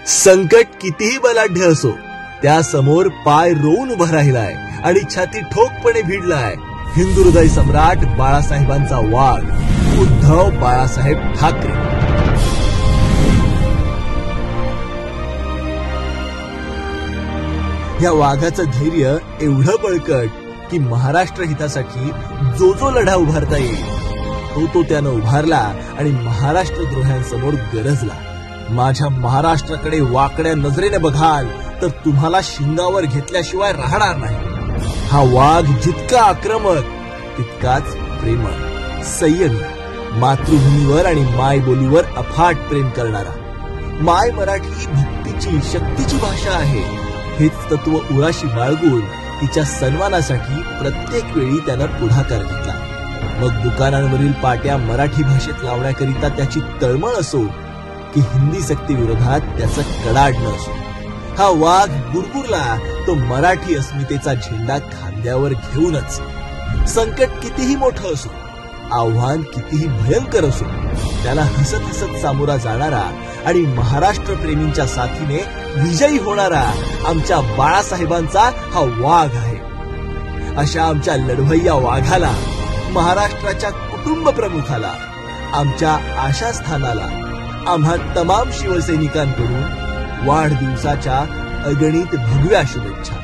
संकट कितीही बलाढ्य असो, त्या समोर पाय रोवून उभा राहिलाय आणि छाती ठोकपणे भिडलाय हिंदू हृदय सम्राट बाळासाहेबांचा वाघ, उद्धव बाळासाहेब ठाकरे. या वाघाचं धैर्य एवढं बळकट की महाराष्ट्र हितासाठी जो जो लढा उभारता येईल तो त्यानं उभारला आणि महाराष्ट्र द्रोह्यांसमोर गरजला. माझ्या महाराष्ट्राकडे वाकड्या नजरेने बघाल तर तुम्हाला शिंगावर घेतल्याशिवाय राहणार नाही. हा वाघ जितका आक्रमक तितकाच प्रेमळ, संयमी, मातृभूमीवर आणि मायबोलीवर अफाट प्रेम करणारा. माय मराठी ही भक्तीची, शक्तीची भाषा आहे. हेच तत्व उराशी बाळगून तिच्या सन्मानासाठी प्रत्येक वेळी त्यानं पुढाकार घेतला. मग दुकानांवरील पाट्या मराठी भाषेत लावण्याकरिता त्याची तळमळ असो की हिंदी सक्ती विरोधात त्याचं कडाडणं असो, हा वाघ गुरगुरला तो मराठी अस्मितेचा झेंडा खांद्यावर घेऊनच. संकट कितीही मोठं असो, आव्हान कितीही भयंकर असो, त्याला हसत हसत सामोरा जाणारा आणि महाराष्ट्र प्रेमींच्या साथीने विजयी होणारा आमच्या बाळासाहेबांचा हा वाघ आहे. अशा आमच्या लढवय्या वाघाला, महाराष्ट्राच्या कुटुंब प्रमुखाला, आमच्या आशास्थानाला आम्हा तमाम शिवसैनिकांकडून वाढदिवसाच्या अगणित भगव्या शुभेच्छा.